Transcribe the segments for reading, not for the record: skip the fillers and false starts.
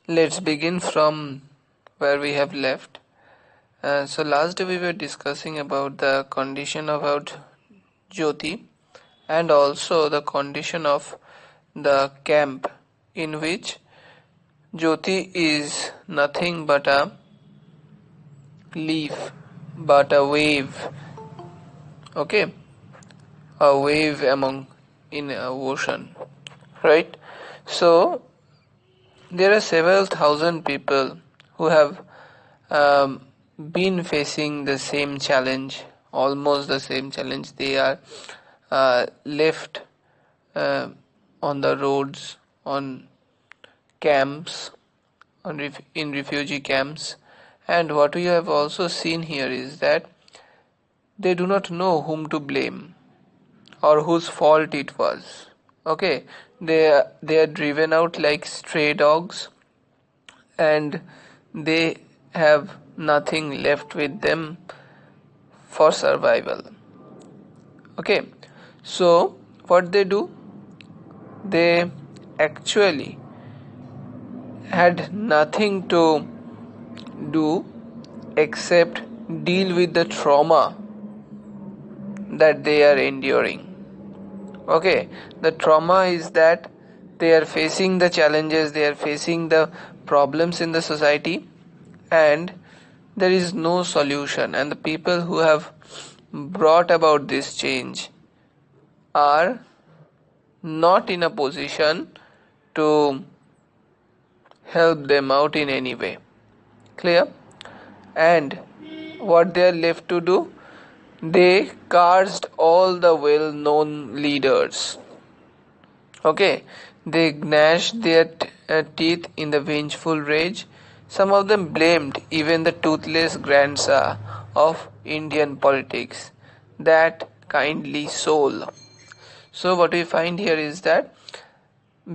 Let's begin from where we have left. So last day we were discussing about the condition about Jyoti and also the condition of the camp in which Jyoti is nothing but a leaf, but a wave. Okay, a wave among in a ocean, right? So there are several thousand people who have um, been facing the same challenge, almost the same challenge. They are left uh, on the roads, on camps, in refugee camps. And what we have also seen here is that they do not know whom to blame or whose fault it was. Okay, they are driven out like stray dogs, and they have nothing left with them for survival. Okay, so what they do, they actually had nothing to do except deal with the trauma that they are enduring. Okay, the trauma is that they are facing the challenges, they are facing the problems in the society, and there is no solution. And the people who have brought about this change are not in a position to help them out in any way. Clear? And what they are left to do? They cursed all the well-known leaders. Okay, they gnashed their teeth in the vengeful rage. Some of them blamed even the toothless grandson of Indian politics, that kindly soul. So what we find here is that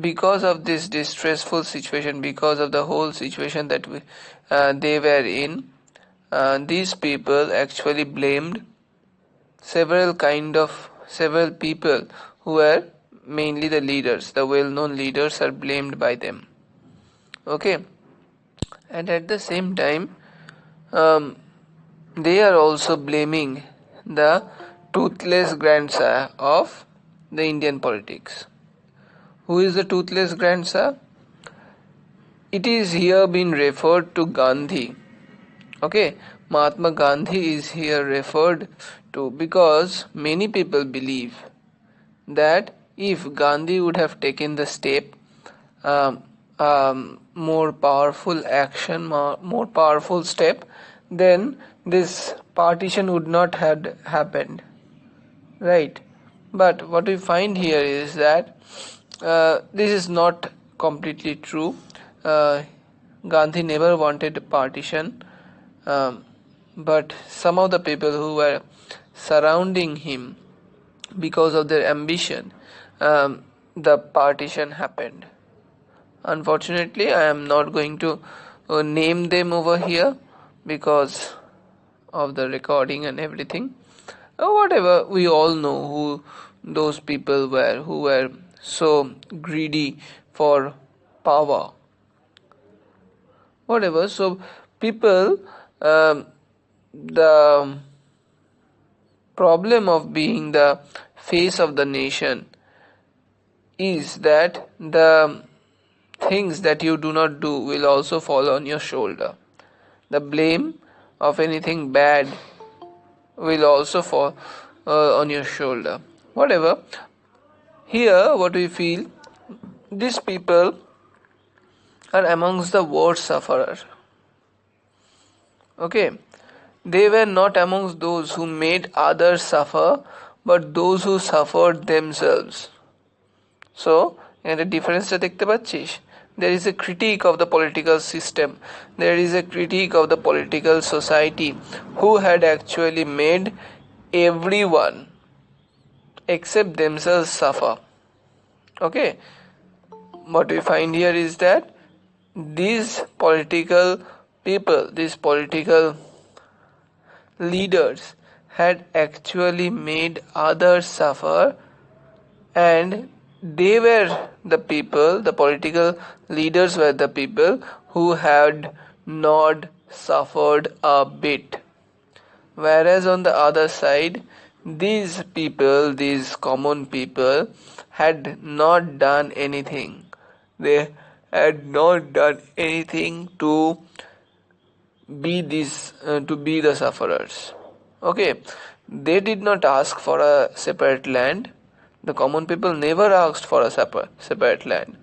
because of this distressful situation, because of the whole situation that they were in, these people actually blamed several people who were mainly the leaders. The well-known leaders are blamed by them. Okay, and at the same time, they are also blaming the toothless grandson of the Indian politics. Who is the toothless grandson? It is here been referred to Gandhi. Okay, Mahatma Gandhi is here referred to because many people believe that if Gandhi would have taken the step, more powerful action, more powerful step, then this partition would not have happened, right? But what we find here is that this is not completely true. Uh, Gandhi never wanted a partition, but some of the people who were surrounding him, because of their ambition, the partition happened. Unfortunately, I am not going to name them over here because of the recording and everything. Whatever, we all know who those people were who were so greedy for power. Whatever, so people, the problem of being the face of the nation is that the things that you do not do will also fall on your shoulder. The blame of anything bad will also fall on your shoulder. Whatever, here what we feel, these people are amongst the worst sufferers. Okay, they were not amongst those who made others suffer, but those who suffered themselves. So এখানে ডিফারেন্সটা দেখতে পাচ্ছিস? There is a critique of the political system, there is a critique of the political society who had actually made everyone except themselves suffer. Okay, what we find here is that these political people, these political leaders had actually made others suffer, and they were the people, the political leaders were the people who had not suffered a bit. Whereas on the other side, these people, these common people, had not done anything. They had not done anything to be the sufferers. Okay, they did not ask for a separate land. The common people never asked for a separate land.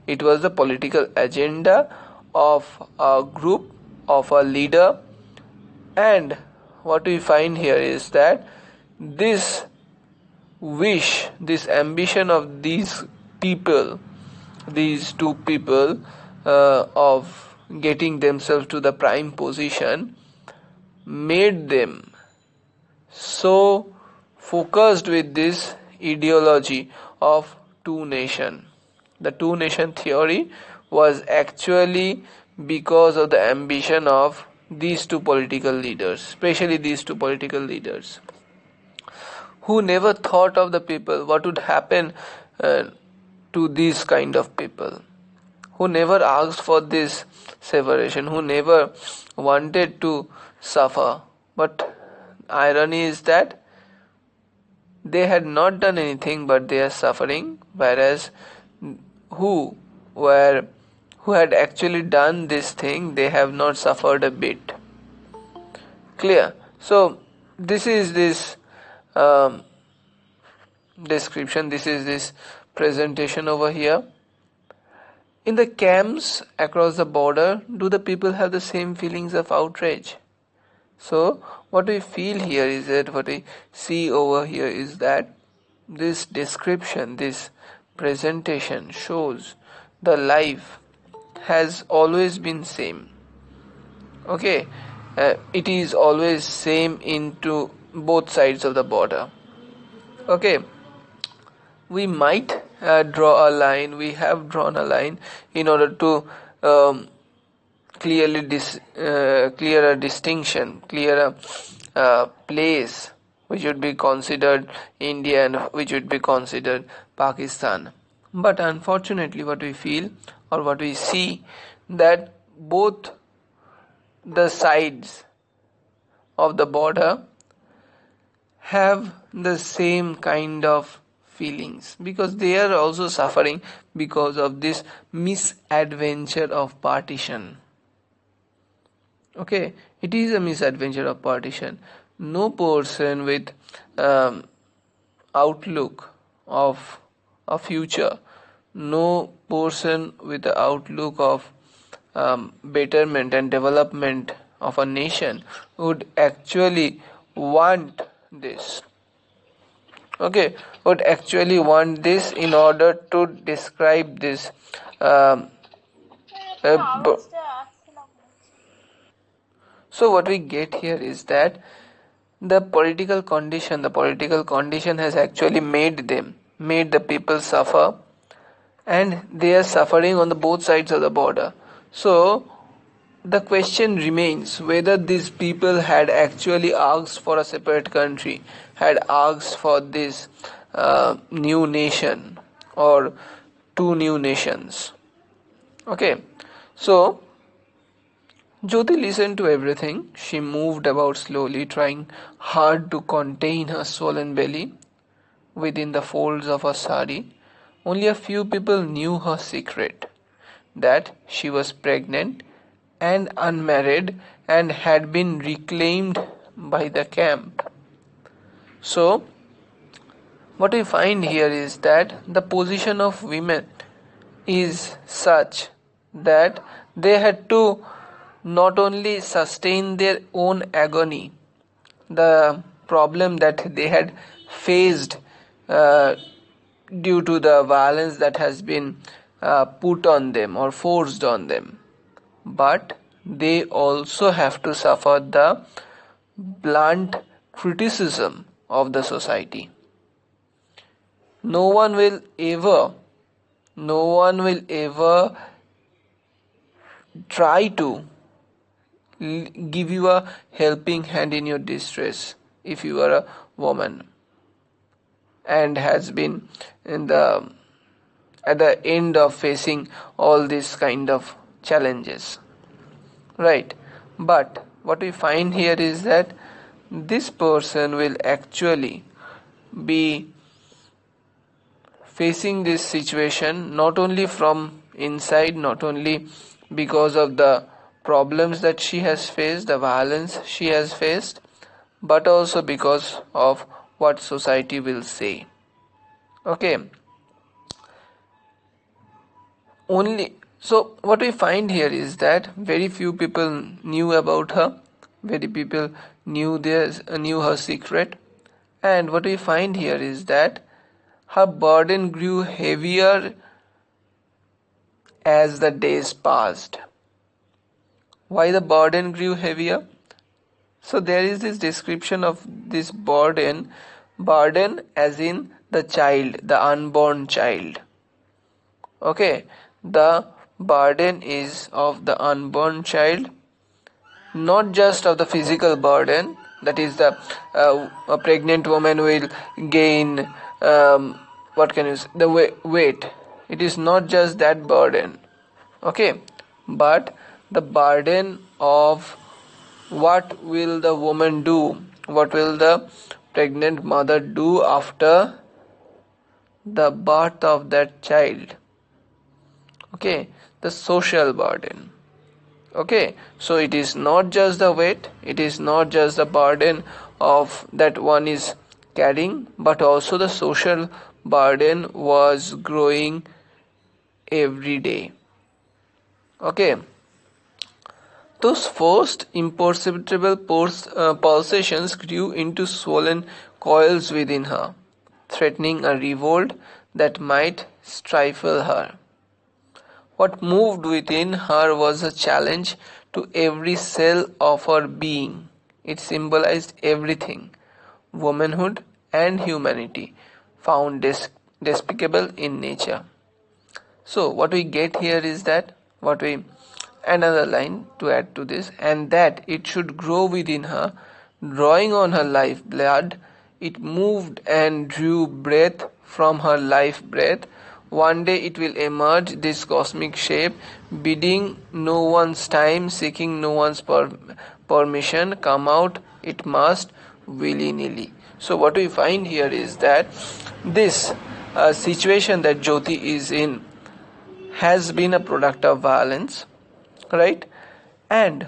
It was the political agenda of a group, of a leader, and what we find here is that this wish, this ambition of these people, these two people, of getting themselves to the prime position, made them so focused with this ideology of two nation. The two nation theory was actually because of the ambition of these two political leaders, especially these two political leaders, who never thought of the people, what would happen to these kind of people, who never asked for this separation, who never wanted to suffer. But irony is that they had not done anything, but they are suffering, whereas who were who had actually done this thing, they have not suffered a bit. Clear? So this is this description, this is this presentation over here. In the camps across the border, do the people have the same feelings of outrage? So what we feel here is that, what we see over here is that this description, this presentation shows the life has always been same. Okay, it is always same into both sides of the border. Okay, we might draw a line, we have drawn a line in order to clear a distinction, clear a place which would be considered India and which would be considered Pakistan. But unfortunately, what we feel or what we see, that both the sides of the border have the same kind of feelings, because they are also suffering because of this misadventure of partition. Okay, it is a misadventure of partition. No person with outlook of a future, no person with the outlook of betterment and development of a nation would actually want this. Okay, would actually want this in order to describe this so what we get here is that the political condition has actually made the people suffer, and they are suffering on the both sides of the border. So the question remains whether these people had actually asked for a separate country, had asked for this new nation or two new nations. Okay, so Jyoti listened to everything. She moved about slowly, trying hard to contain her swollen belly within the folds of her sari. Only a few people knew her secret, that she was pregnant and unmarried and had been reclaimed by the camp. So, what we find here is that the position of women is such that they had to not only sustain their own agony, the problem that they had faced due to the violence that has been put on them or forced on them, but they also have to suffer the blunt criticism of the society. No one will ever try to give you a helping hand in your distress if you are a woman and has been in the at the end of facing all these kind of challenges, right? But what we find here is that this person will actually be facing this situation not only from inside, not only because of the problems that she has faced, the violence she has faced, but also because of what society will say. Okay. So what we find here is that very few people knew about her, very people knew her secret, and what we find here is that her burden grew heavier as the days passed. Why the burden grew heavier? So there is this description of this burden as in the child, the unborn child. Okay, the burden is of the unborn child, not just of the physical burden, that is a pregnant woman will gain the weight. It is not just that burden, okay, but the burden of what will the woman do, what will the pregnant mother do after the birth of that child. Okay, the social burden. Okay, so it is not just the weight, it is not just the burden of that one is carrying, but also the social burden was growing every day. Okay, those first imperceptible pulsations grew into swollen coils within her, threatening a revolt that might stifle her. What moved within her was a challenge to every cell of her being. It symbolized everything, womanhood and humanity, found despicable in nature. So what we get here is that another line to add to this, and that it should grow within her, drawing on her life blood. It moved and drew breath from her life breath. One day it will emerge, this cosmic shape, bidding no one's time, seeking no one's permission. Come out it must willy-nilly. So what we find here is that this situation that Jyoti is in has been a product of violence, right? And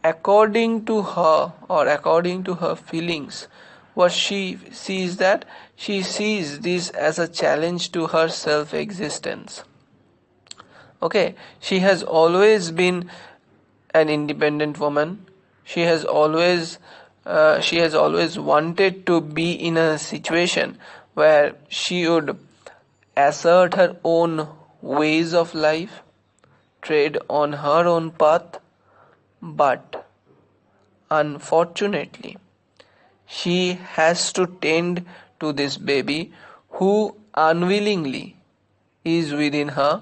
according to her, or according to her feelings, what she sees this as a challenge to her self-existence. Okay, she has always been an independent woman. She has always wanted to be in a situation where she would assert her own ways of life, tread on her own path, but unfortunately she has to tend to this baby who unwillingly is within her,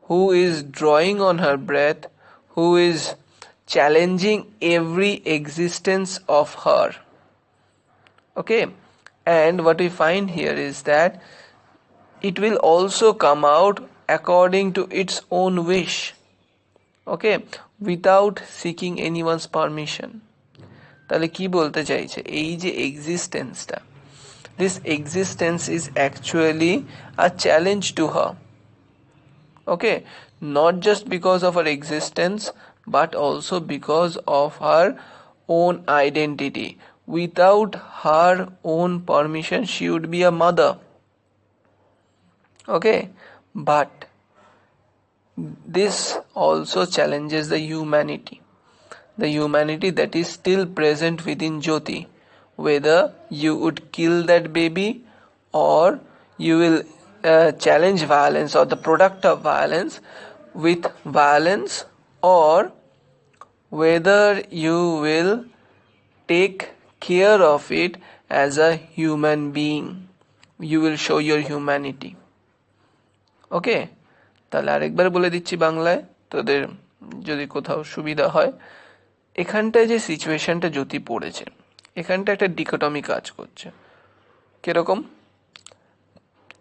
who is drawing on her breath, who is challenging every existence of her. Okay, and what we find here is that it will also come out according to its own wish, okay, without seeking anyone's permission. তাহলে কি বলতে চাইছে, এই যে এক্সিস্টেন্সটা, this existence is actually a challenge to her. Okay, not just because of her existence, but also because of her own identity. Without her own permission, she would be a mother. Okay, but this also challenges the humanity that is still present within Jyoti. Whether you would kill that baby, or you will challenge violence or the product of violence with violence, or whether you will take care of it as a human being, you will show your humanity. ওকে, তাহলে আরেকবার বলে দিচ্ছি বাংলায়, তোদের যদি কোথাও সুবিধা হয়। এখানটায় যে সিচুয়েশনটা জ্যোতি পড়েছে, এখানটা একটা ডিকোটমি কাজ করছে। কিরকম?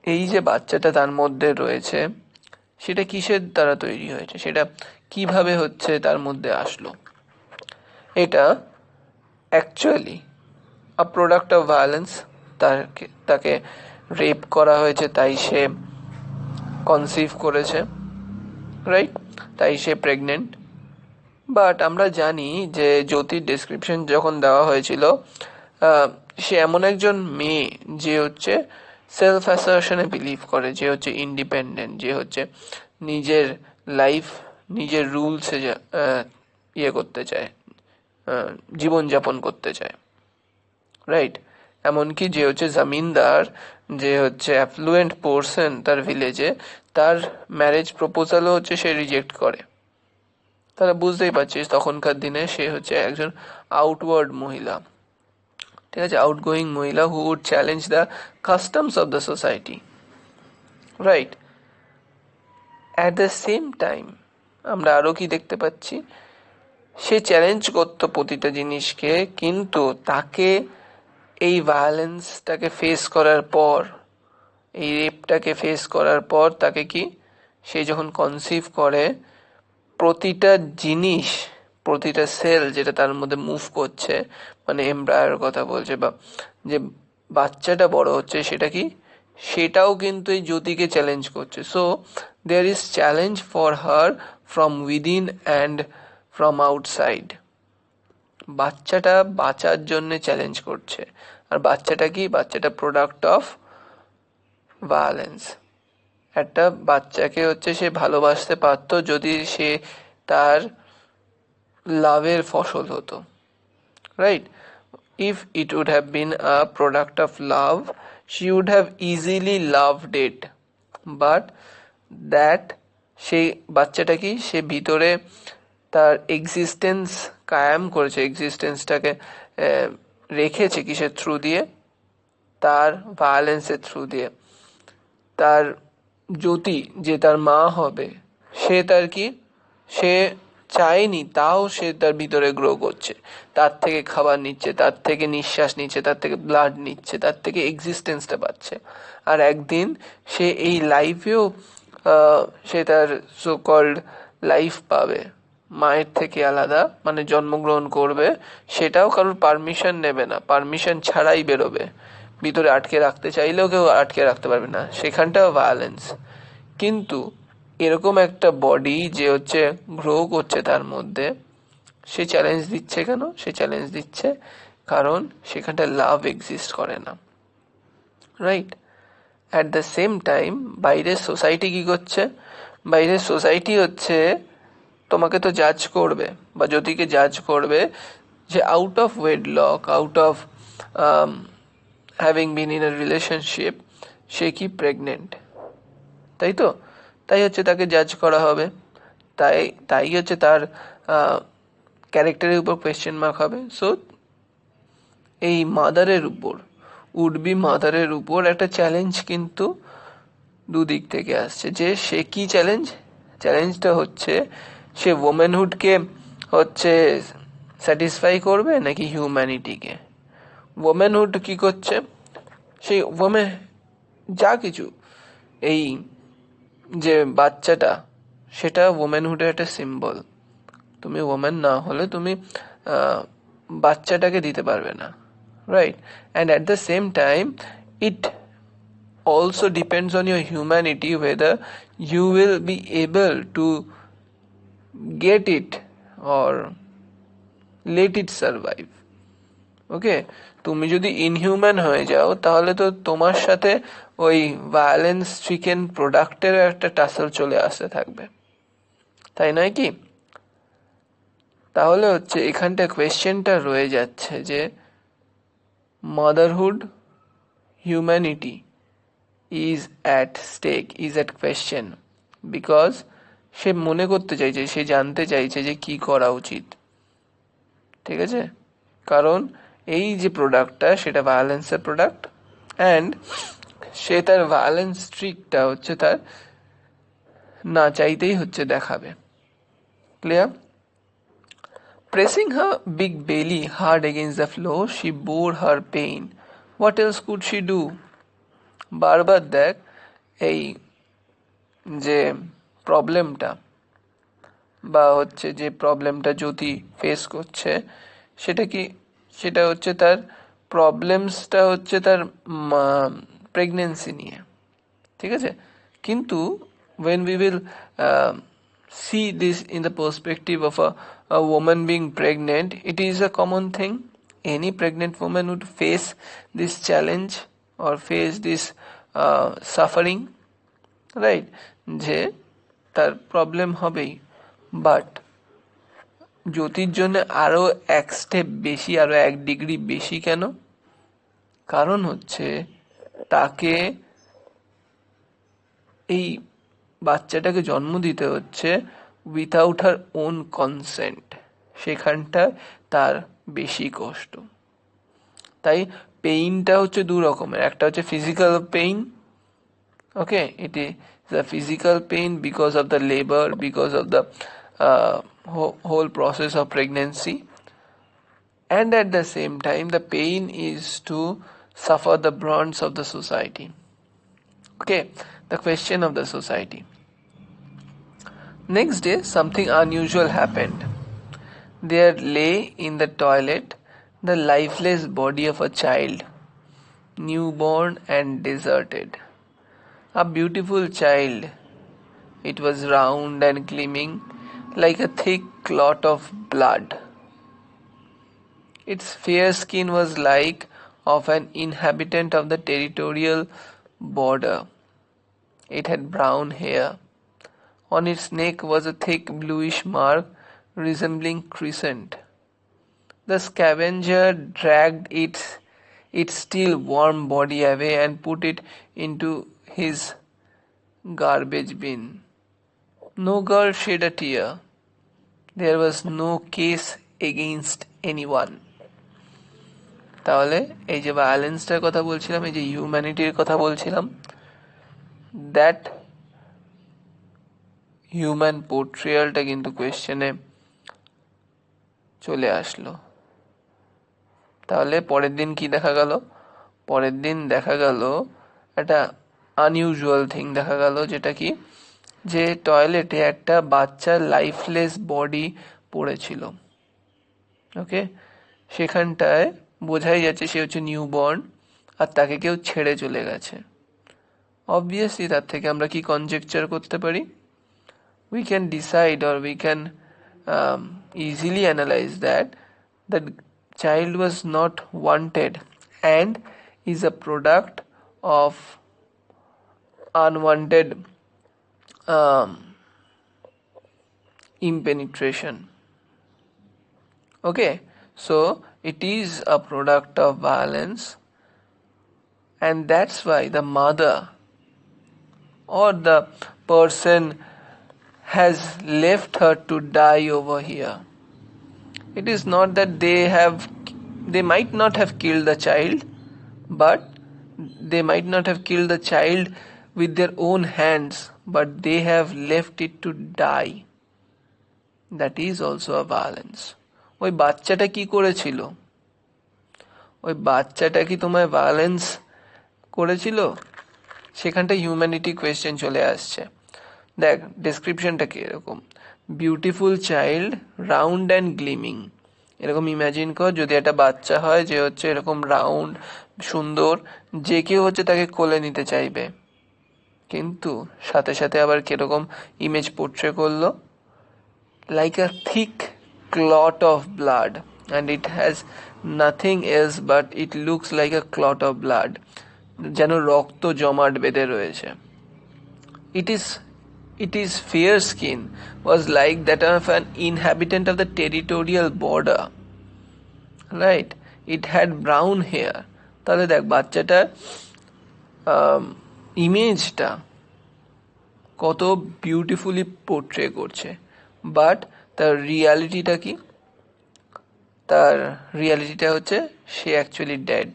এই যে বাচ্চাটা তার মধ্যে রয়েছে সেটা কিসের দ্বারা তৈরি হয়েছে, সেটা কিভাবে হচ্ছে তার মধ্যে আসলো। এটা actually a product of violence. তাকে রেপ করা হয়েছে, তাই সে কনসিভ করেছে, রাইট, তাই সে প্রেগনেন্ট। বাট আমরা জানি যে জ্যোতির ডেসক্রিপশন যখন দেওয়া হয়েছিল, সে এমন একজন মেয়ে যে হচ্ছে সেলফ অ্যাসার্শনে বিলিভ করে, যে হচ্ছে ইন্ডিপেন্ডেন্ট, যে হচ্ছে নিজের লাইফ নিজের রুলসে ইয়ে করতে চায়, জীবনযাপন করতে চায়, রাইট। এমনকি যে হচ্ছে জমিনদার, যে হচ্ছে অ্যাফ্লুয়েন্ট পোর্সন তার ভিলেজে, তার ম্যারেজ প্রপোজালও হচ্ছে সে রিজেক্ট করে। তাহলে বুঝতেই পারছিস তখনকার দিনে সে হচ্ছে একজন আউটওয়ার্ড মহিলা, ঠিক আছে, আউটগোয়িং মহিলা who would challenge the customs of the society, right. At the same time আমরা আরও কি দেখতে পাচ্ছি, সে চ্যালেঞ্জ করতো প্রতিটা জিনিসকে, কিন্তু তাকে এই ভায়োলেন্সটাকে ফেস করার পর, এই রেপটাকে ফেস করার পর তাকে কি, সে যখন কনসিভ করে, প্রতিটা জিনিস, প্রতিটা সেল যেটা তার মধ্যে মুভ করছে, মানে এমব্রায়োর কথা বলছে, বা যে বাচ্চাটা বড় হচ্ছে সেটা কি, সেটাও কিন্তু এই জ্যোতিকে চ্যালেঞ্জ করছে। So there is challenge for her from within and from outside. বাচ্চাটা বাঁচার জন্য চ্যালেঞ্জ করছে, আর বাচ্চাটা কি, বাচ্চাটা প্রোডাক্ট অফ ভায়োলেন্স। একটা বাচ্চাকে হচ্ছে সে ভালোবাসতে পারতো যদি সে তার লাভের ফসল হতো, right. If it would have been a product of love, she would have easily loved it, but that, সেই বাচ্চাটা কি, সে ভিতরে তার এক্সিস্টেন্স কায়েম করেছে, এক্সিস্টেন্সটাকে রেখেছে কিসের থ্রু দিয়ে, তার ভায়োলেন্সের থ্রু দিয়ে। তার জ্যোতি যে তার মা হবে, সে তার কি, সে চায়নি, তাও সে তার ভিতরে গ্রো করছে, তার থেকে খাবার নিচ্ছে, তার থেকে নিঃশ্বাস নিচ্ছে, তার থেকে ব্লাড নিচ্ছে, তার থেকে এক্সিস্টেন্সটা পাচ্ছে। আর একদিন সে এই লাইফেও সে তার সো কল্ড লাইফ পাবে, মায়ের থেকে আলাদা, মানে জন্মগ্রহণ করবে, সেটাও কারোর পারমিশন নেবে না, পারমিশন ছাড়াই বেরোবে, ভিতরে আটকে রাখতে চাইলেও কেউ আটকে রাখতে পারবে না, সেখানটাও ভায়োলেন্স। কিন্তু এরকম একটা বডি যে হচ্ছে গ্রো করছে তার মধ্যে, সে চ্যালেঞ্জ দিচ্ছে কেন, সে চ্যালেঞ্জ দিচ্ছে কারণ সেখানটা লাভ এক্সিস্ট করে না, right. At the same time বাইরের সোসাইটি কি করছে, বাইরের সোসাইটি হচ্ছে তোমাকে তো জাজ করবে, বা জ্যোতিকে জাজ করবে যে out of wedlock, out of having been in a relationship, সে কি প্রেগনেন্ট, তাই তো, তাই হচ্ছে তাকে জাজ করা হবে, তাই তাই হচ্ছে তার ক্যারেক্টারের উপর কোয়েশ্চেন মার্ক হবে। সো এই মাদারের উপর, উড বি মাদারের উপর একটা চ্যালেঞ্জ কিন্তু দুদিক থেকে আসছে, যে সে কি চ্যালেঞ্জ, চ্যালেঞ্জটা হচ্ছে সে ওমেনহুডকে হচ্ছে স্যাটিসফাই করবে নাকি হিউম্যানিটিকে। ওমেনহুড কি করছে, সেই ওমেন যা কিছু, এই যে বাচ্চাটা, সেটা ওমেনহুডের একটা সিম্বল। তুমি ওমেন না হলে তুমি বাচ্চাটাকে দিতে পারবে না, right. And at the same time it also depends on your humanity whether you will be able to get it or let it survive. ওকে, তুমি যদি ইনহিউম্যান হয়ে যাও তাহলে তো তোমার সাথে ওই ভায়োলেন্স স্ট্রিকেন প্রোডাক্টের একটা টাসল চলে আসতে থাকবে, তাই নয় কি। তাহলে হচ্ছে এখানটা কোয়েশ্চেনটা রয়ে যাচ্ছে যে motherhood, humanity is at stake, is at question, because সে মনে করতে চাইছে, সে জানতে চাইছে যে কি করা উচিত, ঠিক আছে। কারণ এই যে প্রোডাক্টটা সেটা ভায়োলেন্সের প্রোডাক্ট, অ্যান্ড সে তার ভায়োলেন্স স্ট্রিকটা হচ্ছে তার না চাইতেই হচ্ছে দেখাবে। Clear? Pressing her big belly hard against the floor, she bore her pain. What else could she do? বারবার দেখ, এই যে প্রবলেমটা বা হচ্ছে যে প্রবলেমটা জ্যোতি ফেস করছে সেটা কি, সেটা হচ্ছে তার প্রবলেমসটা হচ্ছে তার প্রেগনেন্সি নিয়ে, ঠিক আছে। কিন্তু when we will see this in the perspective of a woman being pregnant, it is a common thing. Any pregnant woman would face this challenge or face this suffering, right? যে তার problem হবেই, but জ্যোতির জন্য আরো এক step বেশি, আরো এক ডিগ্রি বেশি। কেন? কারণ হচ্ছে তাকে এই বাচ্চাটাকে জন্ম দিতে হচ্ছে উইথাউট হার ওন কনসেন্ট। সেখানটায় তার বেশি কষ্ট। তাই পেইনটা হচ্ছে দু রকমের, একটা হচ্ছে physical pain, okay, it is a physical pain because of the labour, because of the whole process of pregnancy, and at the same time the pain is to suffer the brunt of the society, okay, the question of the society. Next day something unusual happened. There lay in the toilet the lifeless body of a child, newborn and deserted. A beautiful child. It was round and gleaming like a thick clot of blood. Its fair skin was like of an inhabitant of the territorial border. It had brown hair. On its neck was a thick bluish mark resembling crescent. The scavenger dragged its still warm body away and put it into his garbage bin. No girl shed a tear. There was no case against anyone. তাহলে এই যে ভায়োলেন্সটার কথা বলছিলাম, এই যে হিউম্যানিটির কথা বলছিলাম, that human পোর্ট্রিয়ালটা কিন্তু কোয়েশ্চেনে চলে আসলো। তাহলে পরের দিন কি দেখা গেল? পরের দিন দেখা গেল একটা আনইউজুয়াল থিং দেখা গেল, যেটা কি, যে টয়লেটে একটা বাচ্চার লাইফলেস বডি পড়েছিল, ওকে। সেখানটায় বোঝাই যাচ্ছে সে হচ্ছে নিউবর্ন, আর তাকে কেউ ছেড়ে চলে গেছে। অবভিয়াসলি তার থেকে আমরা কি কনজেকচার করতে পারি? we can decide, or we can easily analyze that the child was not wanted and is a product of unwanted impenetration, okay. So it is a product of violence, and that's why the mother or the person has left her to die over here. It is not that they might not have killed the child, but they might not have killed the child with their own hands, but they have left it to die. That is also a violence. ওই বাচ্চাটা কি করেছিল? ওই বাচ্চাটা কি তোমায় violence করেছিল? সেখানটা হিউম্যানিটি কোয়েশ্চেন চলে আসছে। দেখ ডেসক্রিপশনটা কি এরকম, বিউটিফুল চাইল্ড, রাউন্ড অ্যান্ড গ্লিমিং। এরকম ইমাজিন কর যদি একটা বাচ্চা হয় যে হচ্ছে এরকম রাউন্ড সুন্দর, যে কেউ হচ্ছে তাকে কোলে নিতে চাইবে, কিন্তু সাথে সাথে আবার কিরকম ইমেজ পোর্ট্রে করলো, like a thick clot of blood, and it has nothing else but it looks like a clot of blood, যেন রক্ত জমাট বেঁধে রয়েছে। Its fair skin was like that of an inhabitant of the territorial border, right? It had brown hair. তাহলে দেখ বাচ্চাটার ইমেজটা কত বিউটিফুলি পোর্ট্রে করছে, বাট তার রিয়ালিটিটা কি? তার রিয়ালিটিটা হচ্ছে সে অ্যাকচুয়ালি ডেড।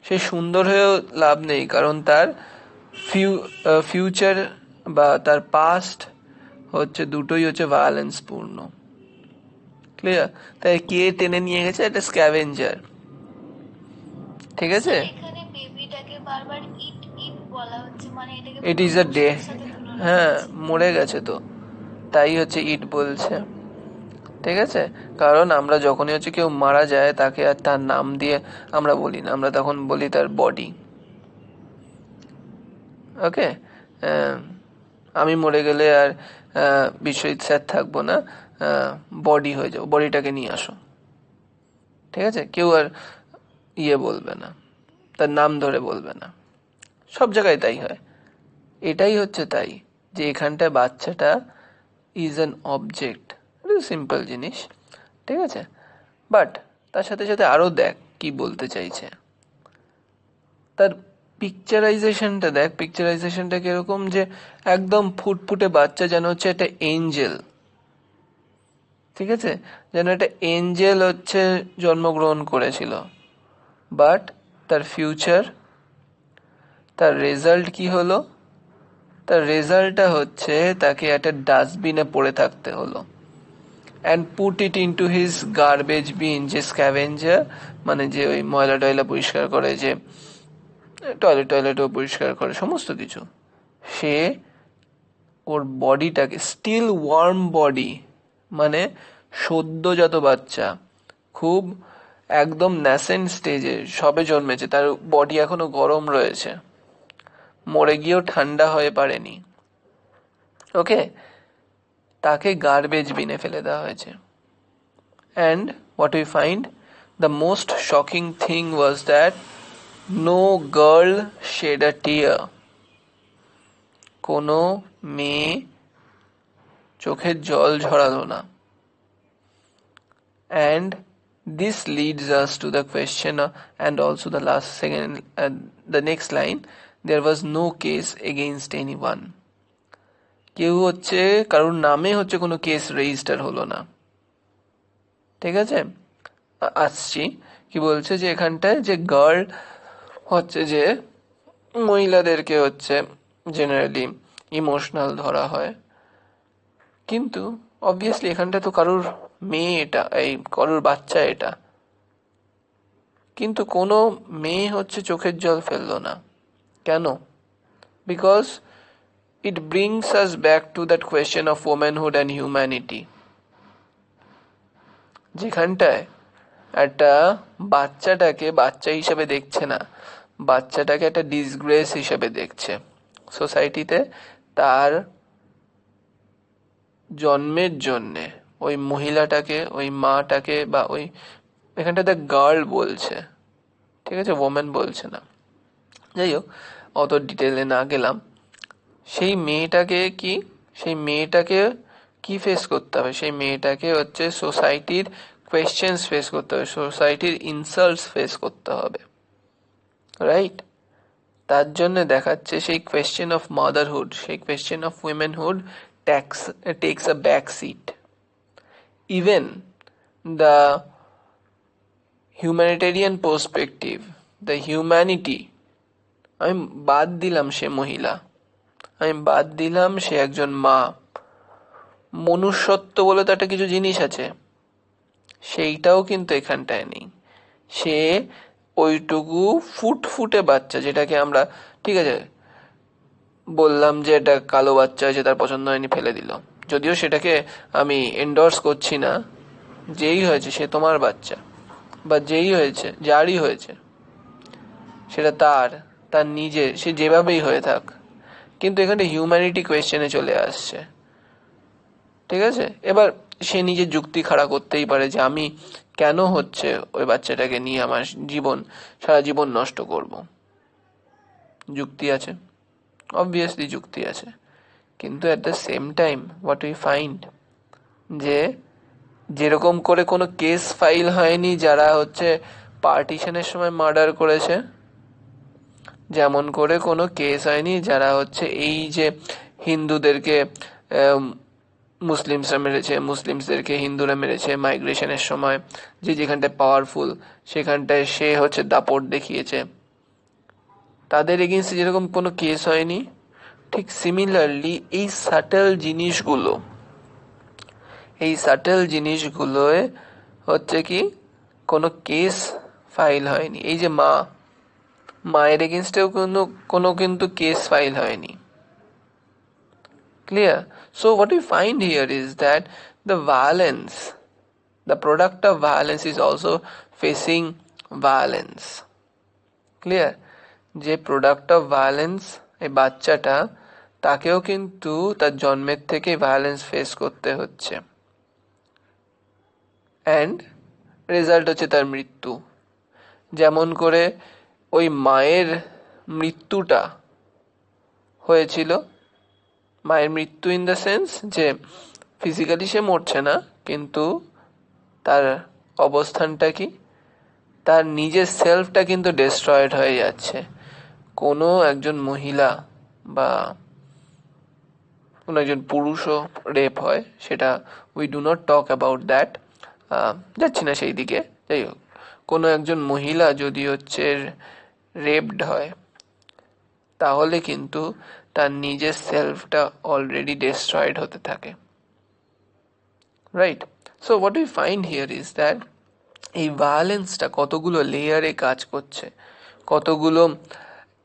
সে সুন্দর হয়েও লাভ নেই, কারণ তার ফিউচার বা তার পাস্ট হচ্ছে দুটোই হচ্ছে ভায়োলেন্স পূর্ণ। ক্লিয়ার? তাই কে টেনে নিয়ে গেছে? একটা স্ক্যাভেঞ্জার, ঠিক আছে। এখানে বেবিটাকে বারবার ইট ইট ইট ইজ আ ডে, হ্যাঁ মরে গেছে তো, তাই হচ্ছে ইট বলছে। ঠিক আছে, কারণ আমরা যখনই হচ্ছে কেউ মারা যায় তাকে আর তার নাম দিয়ে আমরা বলি না, আমরা তখন বলি তার বডি। ওকে, আমি মরে গেলে আর বিশ্বজিৎ স্যার থাকবো না, বডি হয়ে যাবো, বডিটাকে নিয়ে আসো। ঠিক আছে, কেউ আর বলবে না, তার নাম ধরে বলবে না। সব জায়গায় তাই হয়। এটাই হচ্ছে তাই যে এখানটায় বাচ্চাটা ইজ অ্যান অবজেক্ট, সিম্পল জিনিস। ঠিক আছে, বাট তার সাথে সাথে আরও দেখ কি বলতে চাইছে, তার পিকচারাইজেশনটা দেখ। পিকচারাইজেশনটা কিরকম, যে একদম ফুটফুটে বাচ্চা, যেন হচ্ছে একটা এঞ্জেল। ঠিক আছে, যেন একটা এঞ্জেল হচ্ছে জন্মগ্রহণ করেছিল, বাট তার ফিউচার, তার রেজাল্ট কি হলো? তার রেজাল্টটা হচ্ছে তাকে একটা ডাস্টবিনে পড়ে থাকতে হলো, and put it into his garbage bin, যে স্ক্যাভেঞ্জার, মানে যে ওই ময়লা টয়লা পরিষ্কার করে, যে টয়লেটও পরিষ্কার করে, সমস্ত কিছু। সে ওর বডিটাকে, স্টিল ওয়ার্ম বডি, মানে সদ্যজাত বাচ্চা, খুব একদম ন্যাসেন্ট স্টেজে, সবে জন্মেছে, তার বডি এখনো গরম রয়েছে, মরে গিয়েও ঠান্ডা হয়ে পারেনি। ওকে, তাকে গার্বেজ বিনে ফেলে দেওয়া হয়েছে। And what we find, the most shocking thing was that no girl shed a tear. কোনো মেয়ে চোখের জল ঝরালো না। And this leads us to the question, and also the the next line, there was no case against anyone. কেউ হচ্ছে কারোর নামে হচ্ছে কোনো কেস রেজিস্টার হলো না। ঠিক আছে, আসছি কি বলছে, যে এখানটায় যে গার্ল হচ্ছে, যে মহিলাদেরকে হচ্ছে জেনারেলি ইমোশনাল ধরা হয়, কিন্তু অবভিয়াসলি এখানটা তো কারোর মেয়ে, এটা এই কারোর বাচ্চা এটা, কিন্তু কোনো মেয়ে হচ্ছে চোখের জল ফেললো না। কেন? Because it brings us back to that question of womanhood and humanity, যেখানটায় একটা বাচ্চাটাকে বাচ্চা হিসেবে দেখছে না, বাচ্চাটাকে একটা ডিসগ্রেস হিসেবে দেখছে সোসাইটিতে। তার জন্মের জন্যে ওই মহিলাটাকে, ওই মাটাকে, বা ওই এখানটাতে গার্ল বলছে, ঠিক আছে, ওমেন বলছে না, যাই হোক অত ডিটেলে না গেলাম। সেই মেয়েটাকে কি ফেস করতে হবে? সেই মেয়েটাকে হচ্ছে সোসাইটির কোয়েশ্চেন্স ফেস করতে হবে, সোসাইটির ইনসাল্টস ফেস করতে হবে, রাইট? তার জন্য দেখাচ্ছে সেই কোয়েশ্চেন অফ মাদারহুড, সেই question of womenhood takes a back seat. Even the humanitarian perspective, the humanity, আমি বাদ দিলাম সে মহিলা, আমি বাদ দিলাম সে একজন মা, মনুষ্যত্ব বলে তো একটা কিছু জিনিস আছে, সেইটাও কিন্তু এখানটায় নেই। সে ওইটুকু ফুটফুটে বাচ্চা, যেটাকে আমরা, ঠিক আছে, বললাম যে এটা কালো বাচ্চা হয়েছে, তার পছন্দ হয়নি, ফেলে দিল, যদিও সেটাকে আমি এন্ডোর্স করছি না, যেই হয়েছে সে তোমার বাচ্চা, বা যেই হয়েছে, যারই হয়েছে, সেটা তার নিজের, সে যেভাবেই হয়ে থাক, কিন্তু এখানে হিউম্যানিটি কোয়েশ্চেনে চলে আসছে। ঠিক আছে, এবার সে নিজের যুক্তি খাড়া করতেই পারে যে আমি কেন হচ্ছে ওই বাচ্চাটাকে নিয়ে আমার সারা জীবন নষ্ট করব। যুক্তি আছে, অবভিয়াসলি যুক্তি আছে, কিন্তু at the same time what we find, যে যেরকম করে কোনো কেস ফাইল হয়নি যারা হচ্ছে পার্টিশনের সময় মার্ডার করেছে, যেমন করে কোনো কেস হয়নি যারা হচ্ছে এই যে হিন্দুদেরকে মুসলিমসরা মেরেছে, মুসলিমসদেরকে হিন্দুরা মেরেছে মাইগ্রেশনের সময়, যে যেখানটায় পাওয়ারফুল সেখানটায় সে হচ্ছে দাপট দেখিয়েছে, তাদের এগেইনস্টে যেরকম কোনো কেস হয়নি, ঠিক সিমিলারলি এই সাটেল জিনিসগুলোয় হচ্ছে কি কোনো কেস ফাইল হয়নি। এই যে মা, মায়ের এগেনস্টেও কোনো কিন্তু কেস ফাইল হয়নি। Clear? So what we find here is that the violence, the product of violence is also facing violence. Clear? যে প্রোডাক্ট অফ ভায়োলেন্স এই বাচ্চাটা, তাকেও কিন্তু তার জন্মের থেকে ভায়োলেন্স ফেস করতে হচ্ছে, অ্যান্ড রেজাল্ট হচ্ছে তার মৃত্যু। যেমন করে ওই মায়ের মৃত্যুটা হয়েছিল, মায়ের মৃত্যু ইন দ্য সেন্স যে ফিজিক্যালি সে মরছে না, কিন্তু তার অবস্থানটা কি, তার নিজের সেলফটা কিন্তু ডেস্ট্রয়েড হয়ে যাচ্ছে। কোনো একজন মহিলা বা কোনো একজন পুরুষও রেপ হয়, সেটা we do not talk about that, যাচ্ছি না সেই দিকে। যাই হোক, কোনো একজন মহিলা যদি হচ্ছে রেপড হয়, তাহলে কিন্তু তার নিজের সেলফটা অলরেডি ডেস্ট্রয়েড হতে থাকে, right? So what we find here is that এই ভায়োলেন্সটা কতগুলো লেয়ারে কাজ করছে, কতগুলো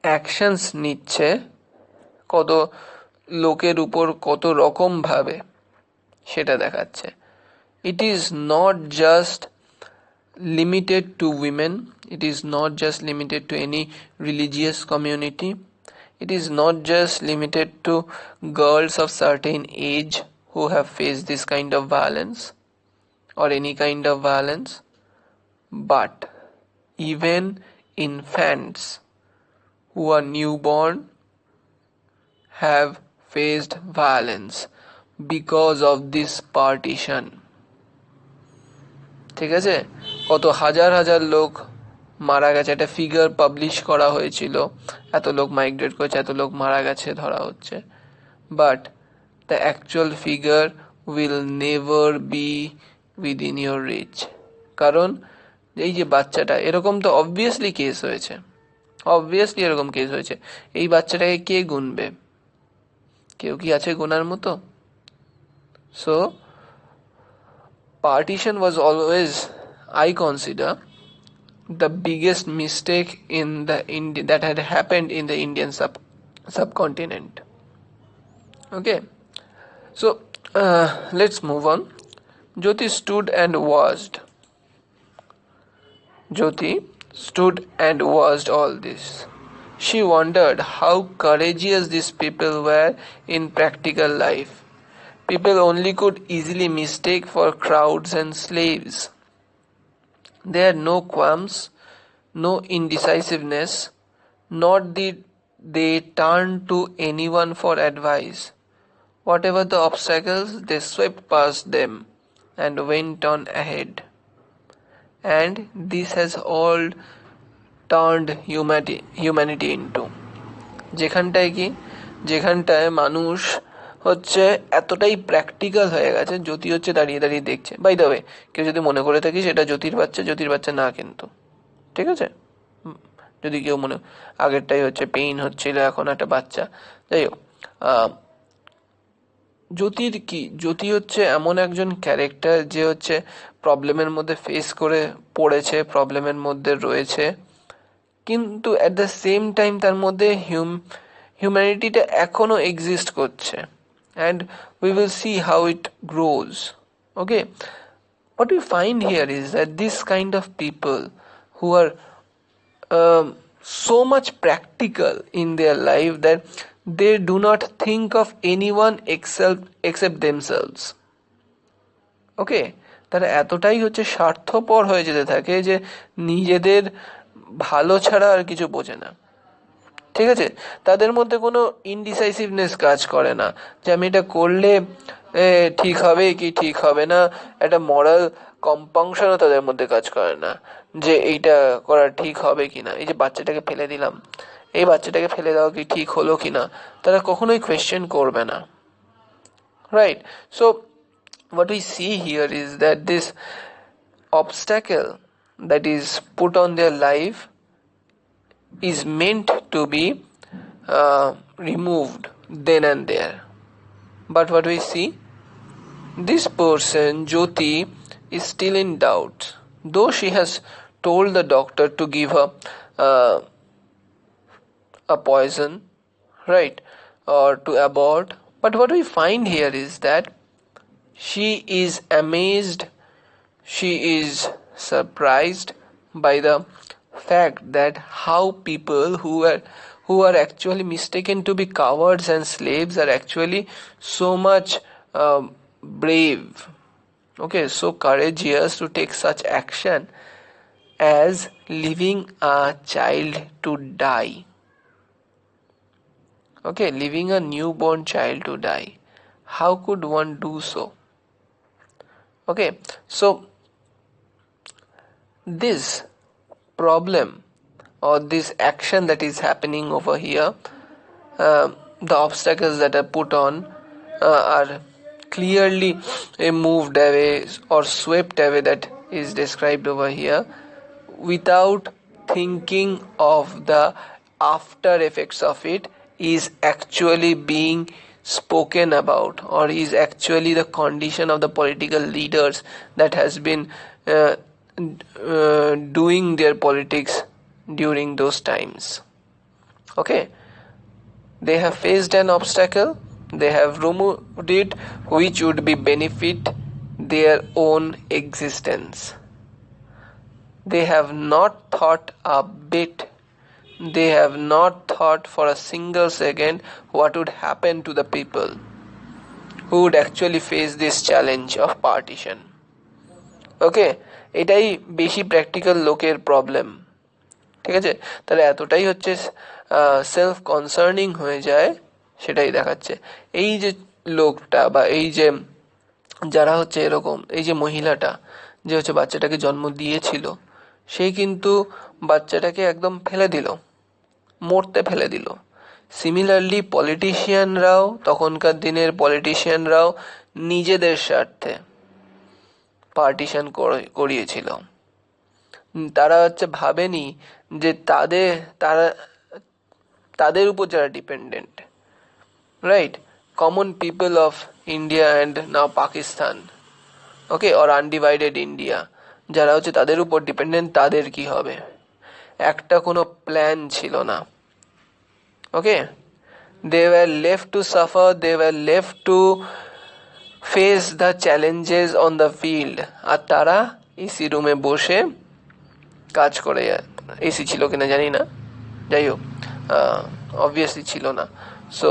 অ্যাকশনস নিচ্ছে, কত লোকের উপর কত রকম ভাবে সেটা দেখাচ্ছে। It is not just limited to women, it is not just limited to any religious community, it is not just limited to girls of certain age who have faced this kind of violence or any kind of violence, but even infants who are newborn have faced violence because of this partition. ঠিক আছে, কত হাজার হাজার লোক মারা গেছে, একটা figure publish করা হয়েছিল, এত লোক মাইগ্রেট করেছে, এত লোক মারা গেছে ধরা হচ্ছে, but the actual figure will never be within your reach. কারণ এই যে বাচ্চাটা, এরকম তো অবভিয়াসলি কেস হয়েছে, অবভিয়াসলি এরকম কেস হয়েছে, এই বাচ্চাটাকে কে গুনবে? কেউ কি আছে গোনার মতো? So partition was always, I consider, the biggest mistake in the that had happened in the Indian subcontinent. Okay, so let's move on. Jyoti stood and watched. Jyoti stood and watched all this. She wondered how courageous these people were in practical life. People only could easily mistake for crowds and slaves. There are no qualms, no indecisiveness, nor did they turn to anyone for advice. Whatever the obstacles, they swept past them and went on ahead. And this has all turned humanity into. যেখানটায় মানুষ হচ্ছে এতটাই practical হয়ে গেছে, জ্যোতি হচ্ছে দাঁড়িয়ে দাঁড়িয়ে দেখছে। বাই দ্য ওয়ে, কেউ যদি মনে করে থাকি সেটা জ্যোতির বাচ্চা না, কিন্তু ঠিক আছে, যদি কেউ মনে, আগেরটাই হচ্ছে পেইন হচ্ছিল, এখন একটা বাচ্চা। যাই হোক, জ্যোতির কি, জ্যোতি হচ্ছে এমন একজন ক্যারেক্টার যে হচ্ছে প্রবলেমের মধ্যে ফেস করে পড়েছে, প্রবলেমের মধ্যে রয়েছে, কিন্তু অ্যাট দ্য সেম টাইম তার মধ্যে হিউম্যানিটিটা এখনো এক্সিস্ট করছে, and we will see how it grows. Okay, what we find here is that this kind of people who are so much practical in their life that they do not think of anyone except themselves. Okay, তারা এতটাই হচ্ছে স্বার্থপর হয়ে যেতে থাকে যে নিজেদের ভালো ছাড়া আর কিছু বোঝে না। ঠিক আছে, তাদের মধ্যে কোনো ইনডিসাইসিভনেস কাজ করে না যে আমি এটা করলে ঠিক হবে কি ঠিক হবে না, একটা মরাল কম্পাংশনও তাদের মধ্যে কাজ করে না যে এইটা করা ঠিক হবে কি না। এই যে বাচ্চাটাকে ফেলে দিলাম, এই বাচ্চাটাকে ফেলে দেওয়া কি ঠিক হলো কি না, তারা কখনোই কোয়েশ্চেন করবে না, right? So what we see here is that this obstacle that is put on their life is meant to be removed then and there. But what we see, this person Jyoti is still in doubt, though she has told the doctor to give her a poison, right, or to abort. But what we find here is that she is amazed, she is surprised by the fact that how people who are actually mistaken to be cowards and slaves are actually so much brave, okay, so courageous to take such action as leaving a child to die. Okay, leaving a newborn child to die. How could one do so? Okay, so this problem or this action that is happening over here, the obstacles that are put on are clearly moved away or swept away, that is described over here, without thinking of the after effects of it is actually being spoken about, or is actually the condition of the political leaders that has been doing their politics during those times. Okay, they have faced an obstacle, they have removed it, which would be benefit their own existence. They have not thought a bit, they have not thought for a single second what would happen to the people who would actually face this challenge of partition. ওকে, এটাই বেশি practical লোকের problem, ঠিক আছে? তাহলে এতটাই হচ্ছে self concerning হয়ে যায়, সেটাই দেখাচ্ছে। এই যে লোকটা বা এই যে যারা হচ্ছে এরকম, এই যে মহিলাটা যে হচ্ছে বাচ্চাটাকে জন্ম দিয়েছিল, সেই কিন্তু বাচ্চাটাকে একদম ফেলে দিল, মরতে ফেলে দিল। সিমিলারলি পলিটিশিয়ানরাও, তখনকার দিনের পলিটিশিয়ানরাও নিজেদের স্বার্থে পার্টিশন করিয়েছিল। তারা হচ্ছে ভাবেনি যে তাদের উপর যারা dependent, right, common people of India and now Pakistan, okay, or undivided India, যারা হচ্ছে তাদের উপর ডিপেন্ডেন্ট, তাদের কি হবে, একটা কোনো প্ল্যান ছিল না। Okay, they were left to suffer, they were left to face the challenges on the field. আর তারা এসি রুমে বসে কাজ করে, এসি ছিল কিনা জানি না, যাই হোক, অবভিয়াসলি ছিল না। সো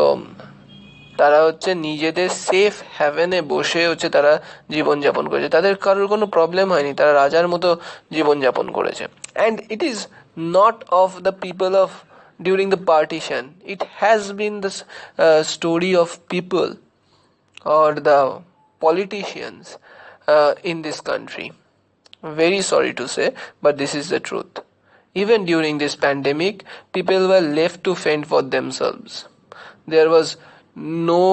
তারা হচ্ছে নিজেদের সেফ হ্যাভেনে বসে হচ্ছে তারা জীবনযাপন করেছে, তাদের কারোর কোনো প্রবলেম হয়নি, তারা রাজার মতো জীবনযাপন করেছে। And it is not of the people of during the partition, it has been the story of people or the politicians in this country. Very sorry to say, but this is the truth. Even during this pandemic, people were left to fend for themselves. There was no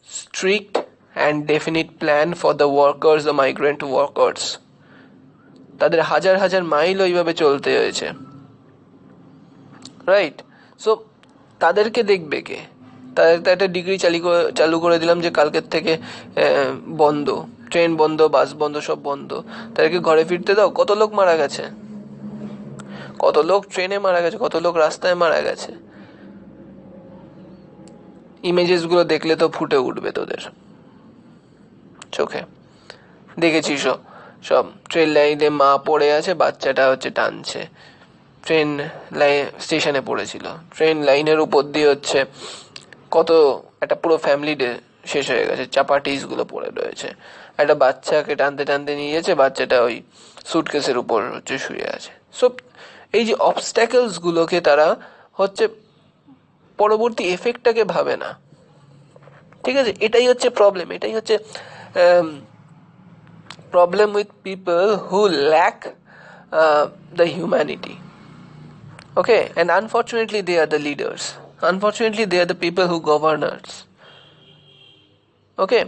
strict and definite plan for the workers, the migrant workers. তাদের হাজার হাজার mile ওইভাবে চলতে হয়েছে, right? So তাদেরকে দেখবে কে? তাদের তো একটা ডিগ্রি চালু করে দিলাম যে কালকের থেকে বন্ধ, ট্রেন বন্ধ, বাস বন্ধ, সব বন্ধ, তাদেরকে ঘরে ফিরতে দাও। কত লোক মারা গেছে, কত লোক ট্রেনে মারা গেছে, কত লোক রাস্তায় মারা গেছে, ইমেজেস গুলো দেখলে তো ফুটে উঠবে তোদের চোখে। দেখেছিস সব ট্রেন লাইনে মা পড়ে আছে, বাচ্চাটা হচ্ছে টানছে, ট্রেন লাইন স্টেশনে পড়েছিল, ট্রেন লাইনের উপর দিয়ে হচ্ছে কত একটা পুরো ফ্যামিলি শেষ হয়ে গেছে, চাপাটিস গুলো পড়ে রয়েছে, একটা বাচ্চাকে টানতে টানতে নিয়ে গেছে, বাচ্চাটা ওই সুটকেসের উপর হচ্ছে শুয়ে আছে। সো এই যে অবস্ট্যাকলস গুলোকে তারা হচ্ছে পরবর্তী এফেক্টটাকে ভাবে না, ঠিক আছে? এটাই হচ্ছে প্রবলেম, এটাই হচ্ছে problem with people who lack the humanity. Okay, and unfortunately they are the leaders, unfortunately they are the people who govern us. Okay,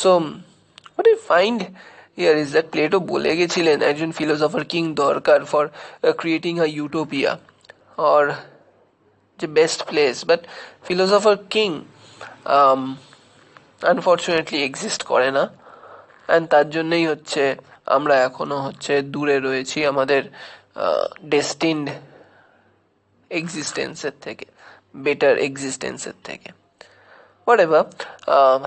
so what I find here is that Plato বলে গেছিলেন একজন philosopher king দরকার for creating a utopia or the best place, but philosopher king unfortunately exist করে না, and তার জন্যই হচ্ছে আমরা এখনো হচ্ছে দূরে রয়েছি আমাদের ডেস্টিনড এক্সিস্টেন্সের থেকে। বেটার এক্সিস্টেন্সের থেকে। Whatever, um,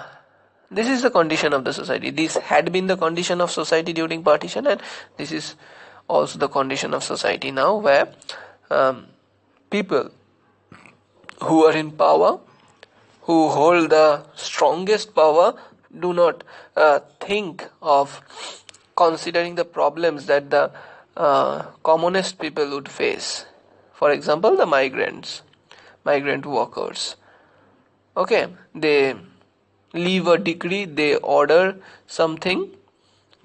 this is the condition of the society. This had been the condition of society during partition, and this is also the condition of society now, where people who are in power, who hold the strongest power, do not think of considering the problems that the commonest people would face. For example, the migrant workers. Okay, they leave a decree, they order something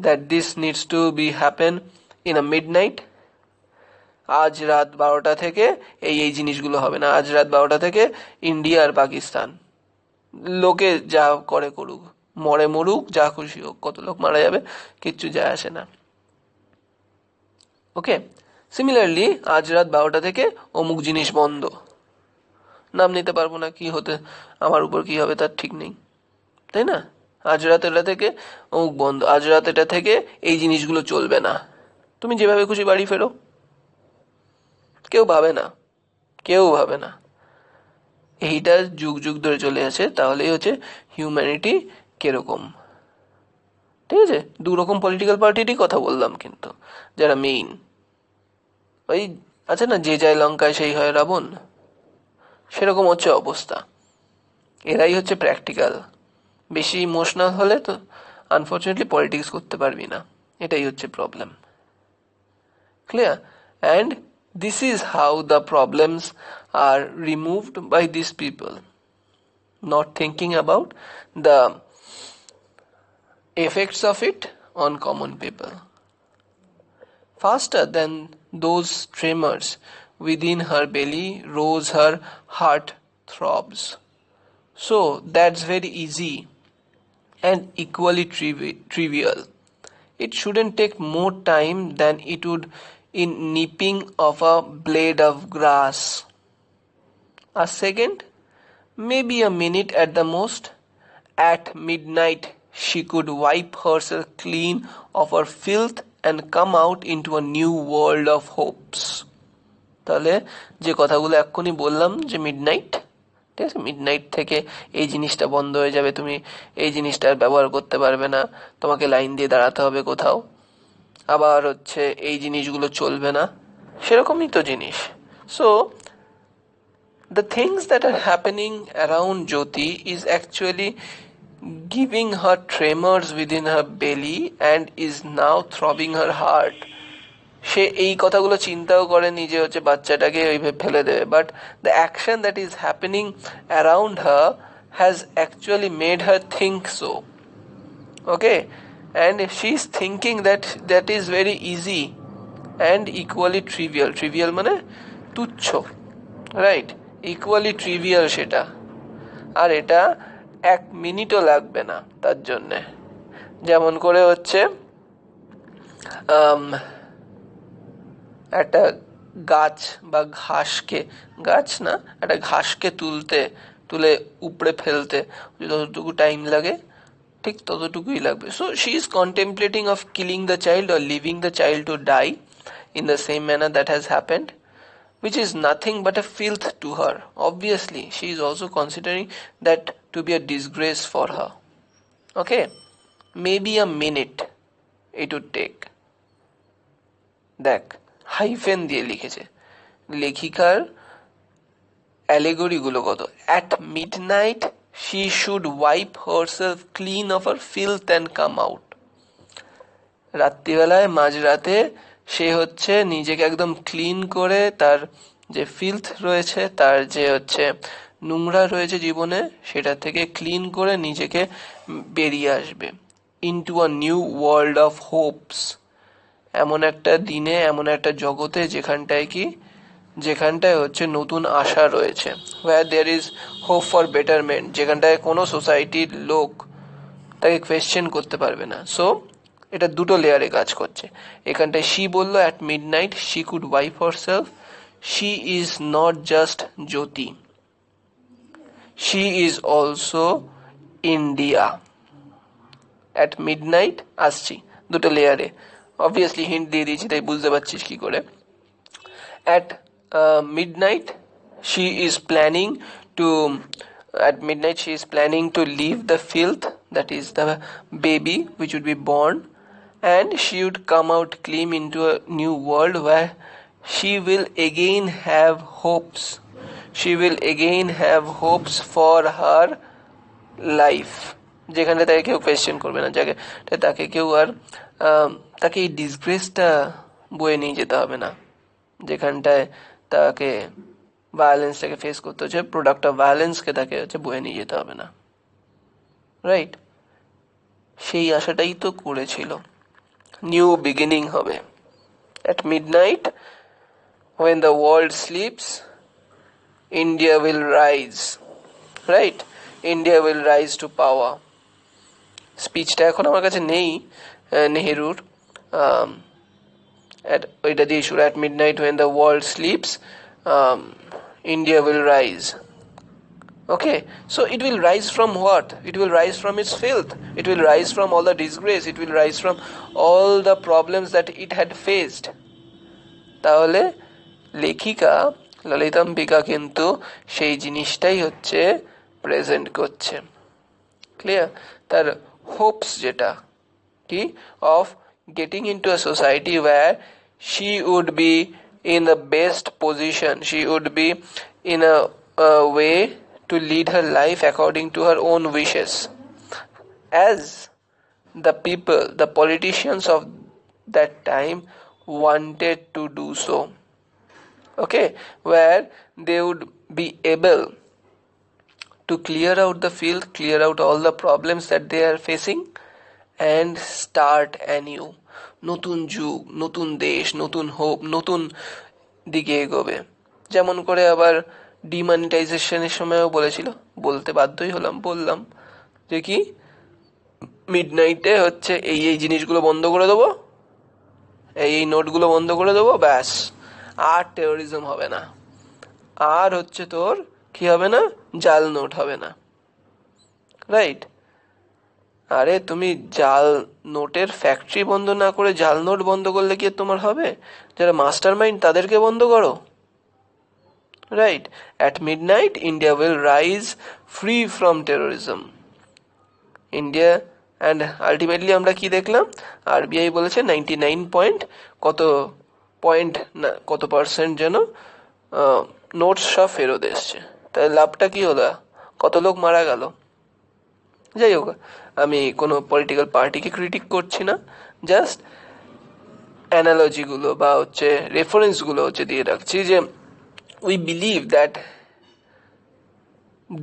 that this needs to be happen in a midnight. আজ রাত 12টা থেকে এই জিনিসগুলো হবে না, আজ রাত 12টা থেকে ইন্ডিয়া আর পাকিস্তান, লোকে যা করে করুক, মরে মরুক, যা খুশি হোক, কত লোক মারা যাবে কিচ্ছু যায় আসে না। ওকে, সিমিলারলি আজ রাত 12টা থেকে অমুক জিনিস বন্ধ, নাম নিতে পারবো না, কি হতে আমার উপর কি হবে তার ঠিক নেই, তাই না? আজ রাত এটা থেকে অমুক বন্ধ, আজ রাত এটা থেকে এই জিনিসগুলো চলবে না, তুমি যেভাবে খুশি বাড়ি ফেরো। কেউ ভাবে না। এইটা যুগ যুগ ধরে চলে আছে। তাহলেই হচ্ছে হিউম্যানিটি কিরকম। ঠিক আছে, দুরকম পলিটিক্যাল পার্টিরই কথা বললাম, কিন্তু যারা মেইন ওই আছে না, যে যায় লঙ্কায় সেই হয় রাবণ, সেরকম হচ্ছে অবস্থা। এরাই হচ্ছে প্র্যাকটিক্যাল। বেশি ইমোশনাল হলে তো আনফর্চুনেটলি পলিটিক্স করতে পারবি না, এটাই হচ্ছে problem. Clear? And this is how the problems are removed by these people, not thinking about the effects of it on common people. Faster than those tremors within her belly rose her heart throbs. So that's very easy and equally trivial. It shouldn't take more time than it would in nipping of a blade of grass. A second, maybe a minute at the most. At midnight she could wipe herself clean of her filth and come out into a new world of hopes. তাহলে যে কথাগুলো এক্ষুনি বললাম, যে midnight, ঠিক আছে, midnight থেকে এই জিনিসটা বন্ধ হয়ে যাবে, তুমি এই জিনিসটার ব্যবহার করতে পারবে না, তোমাকে লাইন দিয়ে দাঁড়াতে হবে কোথাও, আবার হচ্ছে এই জিনিসগুলো চলবে না, সেরকমই তো জিনিস। So the things that are happening around Jyoti is actually giving her tremors within her belly and is now throbbing her heart. সে এই কথাগুলো চিন্তাও করেনি যে হচ্ছে বাচ্চাটাকে ওইভাবে ফেলে দেবে, but the action that is happening around her has actually made her think so. Okay, and she is thinking that is very easy and equally trivial মানে তুচ্ছ, রাইট, ইকুয়ালি ট্রিভিয়াল সেটা, আর এটা এক মিনিটও লাগবে না তার জন্যে। যেমন করে হচ্ছে একটা গাছ বা ঘাসকে, গাছ না, একটা ঘাসকে তুলে উপড়ে ফেলতে যতটুকু টাইম লাগে ঠিক ততটুকুই লাগবে। So she is contemplating of killing the child or leaving the child to die in the same manner that has happened, which is nothing but a filth to her. Obviously, she is also considering that to be a disgrace for her. Okay, maybe a minute it would take. দেখ, hyphen দিয়ে লিখেছে লেখিকার, অ্যালেগরিগুলো কত। At midnight she should wipe herself clean of her filth and come out. রাত্রিবেলায় মাঝরাতে সে হচ্ছে নিজেকে একদম clean করে, তার যে ফিল্থ রয়েছে, তার যে হচ্ছে নোংরা রয়েছে জীবনে, সেটা থেকে ক্লিন করে নিজেকে বেরিয়ে আসবে into a new world of Hopes. এমন একটা দিনে, এমন একটা জগতে যেখানটায় হচ্ছে নতুন আশা রয়েছে, where there is hope for betterment, যেখানটায় কোনো সোসাইটির লোক তাকে কোয়েশ্চেন করতে পারবে না। সো এটা দুটো লেয়ারে কাজ করছে। এখানটায় শি বললো at midnight she could wipe herself, she is not just Jyoti, she is also India. At midnight আসছি দুটো লেয়ারে, অবভিয়াসলি হিন্ট দিয়ে দিয়েছি তাই বুঝতে পারছিস কি করে। At midnight she is planning to at midnight she is planning to leave the filth, that is the baby which would be born, and she would come out clean into a new world where she will again have hopes. She will again have hopes for her life, যেখানে তাকে কেউ question করবে না, যাকে তাকে কেউ আর তাকে এই ডিসগ্রেসটা বয়ে নিয়ে যেতে হবে না, যেখানটায় তাকে ভায়োলেন্সটাকে ফেস করতে হচ্ছে, প্রোডাক্ট অফ ভায়োলেন্সকে তাকে হচ্ছে বয়ে নিয়ে যেতে হবে না, রাইট? সেই আশাটাই তো করেছিল। নিউ বিগিনিং হবে। At midnight, when the world sleeps, India will rise, right? India will rise to power. স্পিচটা এখন আমার কাছে নেই নেহেরুর, ওইটা দিয়ে শুরু, at midnight when the world sleeps, India will rise. Okay, so it will rise from what? It will rise from its filth. It will rise from all the disgrace. It will rise from all the problems that it had faced. তাহলে লেখিকা ললিতাম্বিকা কিন্তু সেই জিনিসটাই হচ্ছে present করছে। Clear? তার hopes যেটা কি, of getting into a society where she would be in the best position, she would be in a way to lead her life according to her own wishes, as the people, the politicians of that time wanted to do so. Okay, where they would be able to clear out the field, clear out all the problems that they are facing, and start anew. নতুন যুগ, নতুন দেশ, নতুন hope, নতুন দিকে এগোবে। যেমন করে আবার ডিমনিটাইজেশনের সময়ও বলেছিল, বলতে বাধ্যই হলাম, বললাম যে কি মিডনাইটে হচ্ছে এই এই জিনিসগুলো বন্ধ করে দেবো, এই এই নোটগুলো বন্ধ করে দেবো, ব্যাস আর টেরোরিজম হবে না, আর হচ্ছে তোর কি হবে না, জাল নোট হবে না, রাইট? আরে তুমি জাল নোটের ফ্যাক্টরি বন্ধ না করে জাল নোট বন্ধ করলে কি তোমার হবে? যারা মাস্টার মাইন্ড তাদেরকে বন্ধ করো, right? At midnight India will rise free from terrorism. India and ultimately আমরা কি দেখলাম, আরবিআই বলেছে 99 কত পার্সেন্ট যেন নোটস সব ফেরত এসছে। তাই লাভটা কি হলো? কত লোক মারা গেল? যাই হোক, আমি কোনো পলিটিক্যাল পার্টিকে ক্রিটিক করছি না, জাস্ট অ্যানালজিগুলো বা হচ্ছে রেফারেন্সগুলো হচ্ছে দিয়ে রাখছি যে we believe that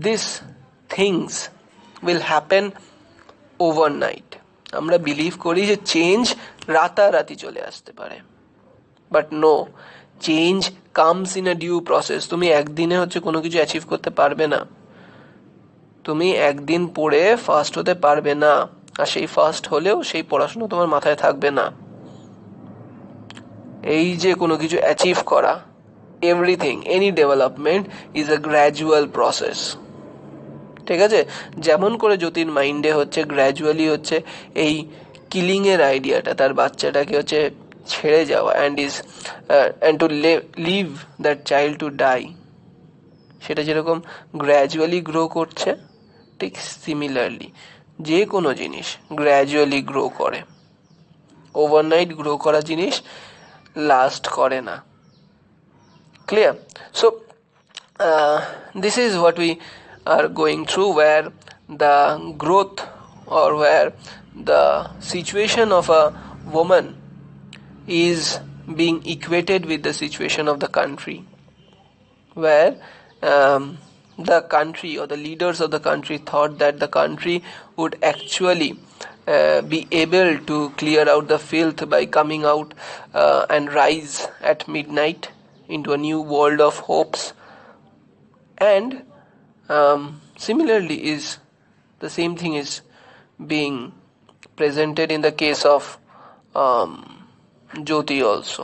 this things will happen overnight. আমরা বিলিভ করি যে চেঞ্জ রাতারাতি চলে আসতে পারে, but no, change comes in a due process. তুমি একদিনে হচ্ছে কোনো কিছু অ্যাচিভ করতে পারবে না, তুমি একদিন পড়ে ফার্স্ট হতে পারবে না, আর সেই ফার্স্ট হলেও সেই পড়াশোনা তোমার মাথায় থাকবে না। এই যে কোনো কিছু অ্যাচিভ করা, everything, any development is a gradual process, ঠিক আছে? যেমন করে যতীন মাইন্ডে হচ্ছে গ্র্যাজুয়ালি হচ্ছে এই কিলিং এর আইডিয়াটা, তার বাচ্চাটাকে হচ্ছে ছেড়ে যাওয়া and to leave that child to die, সেটা যেরকম গ্র্যাজুয়ালি গ্রো করছে, ঠিক সিমিলারলি যে কোনো জিনিস গ্র্যাজুয়ালি গ্রো করে। ওভারনাইট গ্রো করা জিনিস লাস্ট করে না। Clear? So this is what we are going through, where the growth or where the situation of a woman is being equated with the situation of the country, where the country or the leaders of the country thought that the country would actually be able to clear out the filth by coming out and rise at midnight into a new world of hopes. And similarly is the same thing is being presented in the case of Jyoti also,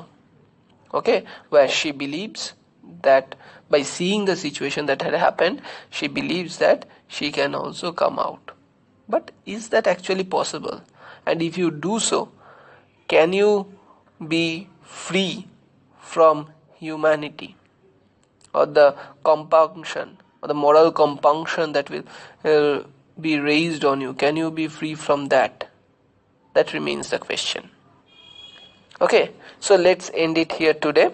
okay, where she believes that by seeing the situation that had happened, she believes that she can also come out. But is that actually possible? And if you do so, can you be free from humanity? or the compunction or the moral compunction that will be raised on you, can you be free from that? That remains the question. Okay, so let's end it here today.